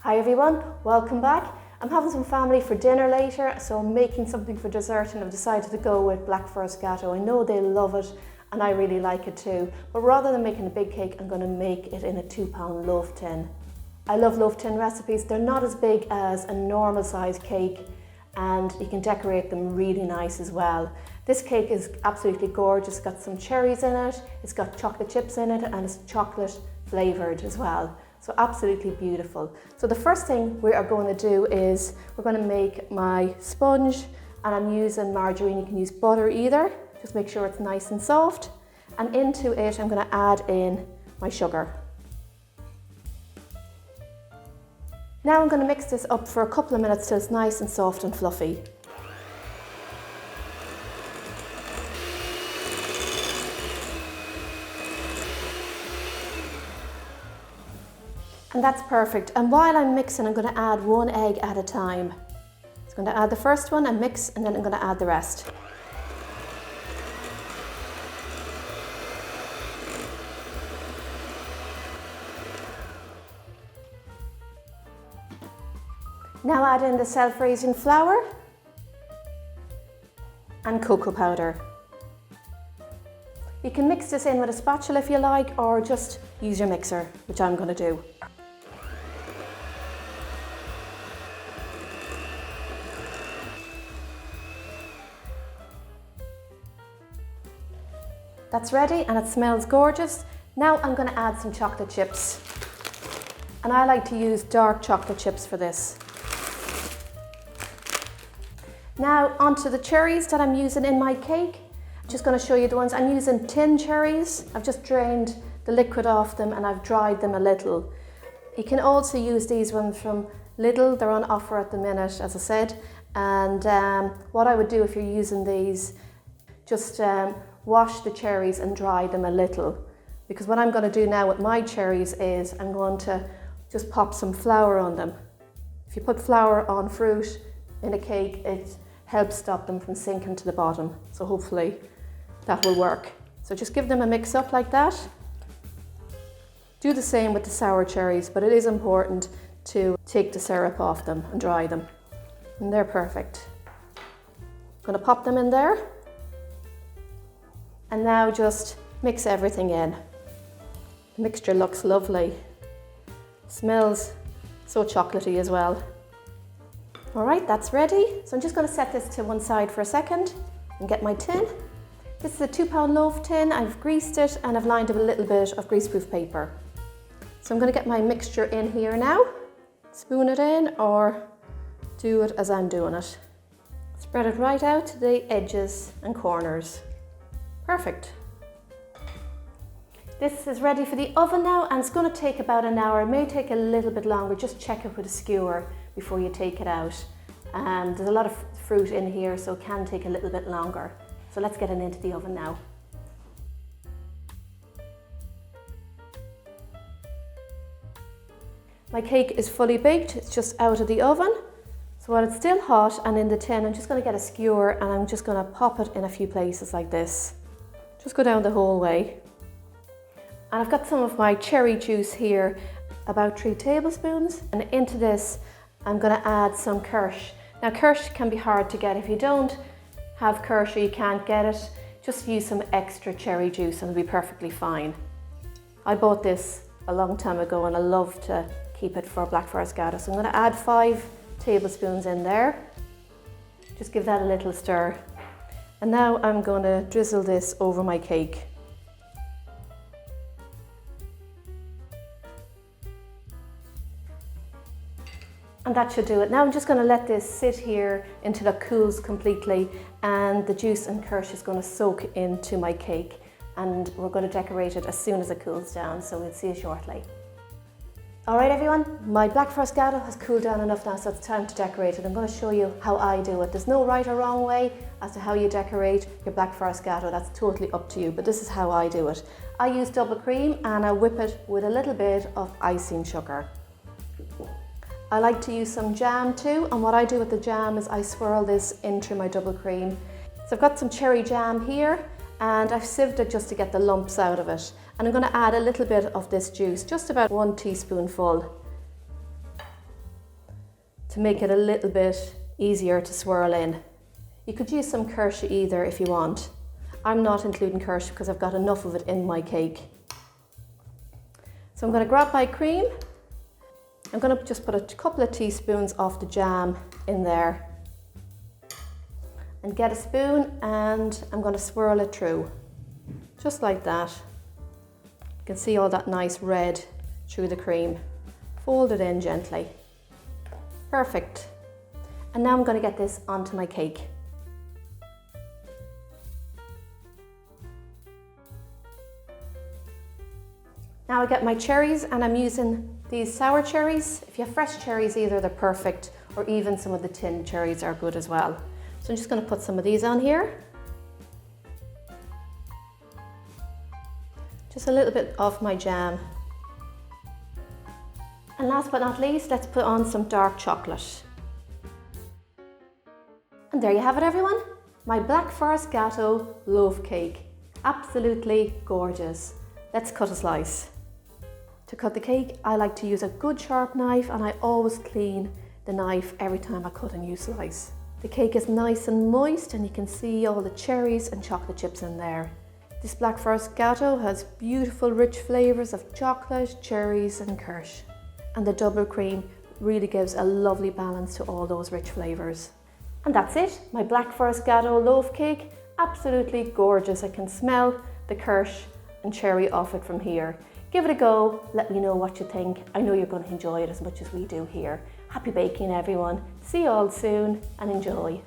Hi everyone, welcome back. I'm having some family for dinner later, so I'm making something for dessert and I've decided to go with Black Forest Gateau. I know they love it and I really like it too, but rather than making a big cake, I'm going to make it in a 2-pound loaf tin. I love loaf tin recipes. They're not as big as a normal size cake and you can decorate them really nice as well. This cake is absolutely gorgeous. It's got some cherries in it, it's got chocolate chips in it, and it's chocolate flavoured as well. So absolutely beautiful. So the first thing we are going to do is we're going to make my sponge, and I'm using margarine. You can use butter either. Just make sure it's nice and soft. And into it I'm going to add in my sugar. Now I'm going to mix this up for a couple of minutes till it's nice and soft and fluffy. And that's perfect. And while I'm mixing, I'm going to add 1 egg at a time. I'm going to add the first one and mix, and then I'm going to add the rest. Now add in the self-raising flour and cocoa powder. You can mix this in with a spatula if you like, or just use your mixer, which I'm going to do. That's ready and it smells gorgeous. Now I'm going to add some chocolate chips. And I like to use dark chocolate chips for this. Now onto the cherries that I'm using in my cake. I'm just going to show you the ones. I'm using tin cherries. I've just drained the liquid off them and I've dried them a little. You can also use these ones from Lidl. They're on offer at the minute, as I said. And what I would do if you're using these, just wash the cherries and dry them a little. Because what I'm going to do now with my cherries is I'm going to just pop some flour on them. If you put flour on fruit in a cake, it helps stop them from sinking to the bottom. So hopefully that will work. So just give them a mix up like that. Do the same with the sour cherries, but it is important to take the syrup off them and dry them. And they're perfect. I'm going to pop them in there. And now just mix everything in. The mixture looks lovely. Smells so chocolatey as well. All right, that's ready. So I'm just going to set this to one side for a second and get my tin. This is a 2-pound loaf tin. I've greased it and I've lined it with a little bit of greaseproof paper. So I'm going to get my mixture in here now. Spoon it in or do it as I'm doing it. Spread it right out to the edges and corners. Perfect. This is ready for the oven now and it's going to take about an hour. It may take a little bit longer. Just check it with a skewer before you take it out. There's a lot of fruit in here, so it can take a little bit longer. So let's get it into the oven now. My cake is fully baked. It's just out of the oven. So while it's still hot and in the tin, I'm just going to get a skewer and I'm just going to pop it in a few places like this. Just go down the whole way. And I've got some of my cherry juice here, about 3 tablespoons. And into this, I'm going to add some kirsch. Now kirsch can be hard to get. If you don't have kirsch or you can't get it, just use some extra cherry juice and it'll be perfectly fine. I bought this a long time ago and I love to keep it for Black Forest Gateau. So I'm going to add 5 tablespoons in there. Just give that a little stir. And now I'm going to drizzle this over my cake. And that should do it. Now I'm just going to let this sit here until it cools completely and the juice and kirsch is going to soak into my cake, and we're going to decorate it as soon as it cools down, so we'll see you shortly. Alright everyone, my Black Forest Gateau has cooled down enough now, so it's time to decorate it. I'm going to show you how I do it. There's no right or wrong way as to how you decorate your Black Forest Gateau. That's totally up to you, but this is how I do it. I use double cream and I whip it with a little bit of icing sugar. I like to use some jam too, and what I do with the jam is I swirl this into my double cream. So I've got some cherry jam here and I've sieved it just to get the lumps out of it. And I'm going to add a little bit of this juice, just about 1 teaspoonful. to make it a little bit easier to swirl in. You could use some kirsch either if you want. I'm not including kirsch because I've got enough of it in my cake. So I'm going to grab my cream. I'm going to just put a couple of teaspoons of the jam in there. And get a spoon and I'm going to swirl it through. Just like that. You can see all that nice red through the cream. Fold it in gently. Perfect. And now I'm going to get this onto my cake. Now I get my cherries and I'm using these sour cherries. If you have fresh cherries either, they're perfect, or even some of the tinned cherries are good as well. So I'm just going to put some of these on here. Just a little bit of my jam. And last but not least, let's put on some dark chocolate. And there you have it everyone, my Black Forest Gateau Loaf cake. Absolutely gorgeous. Let's cut a slice. To cut the cake, I like to use a good sharp knife and I always clean the knife every time I cut a new slice. The cake is nice and moist and you can see all the cherries and chocolate chips in there. This Black Forest Gateau has beautiful rich flavours of chocolate, cherries and kirsch. And the double cream really gives a lovely balance to all those rich flavours. And that's it, my Black Forest Gateau loaf cake. Absolutely gorgeous. I can smell the kirsch and cherry off it from here. Give it a go, let me know what you think. I know you're going to enjoy it as much as we do here. Happy baking everyone. See you all soon and enjoy.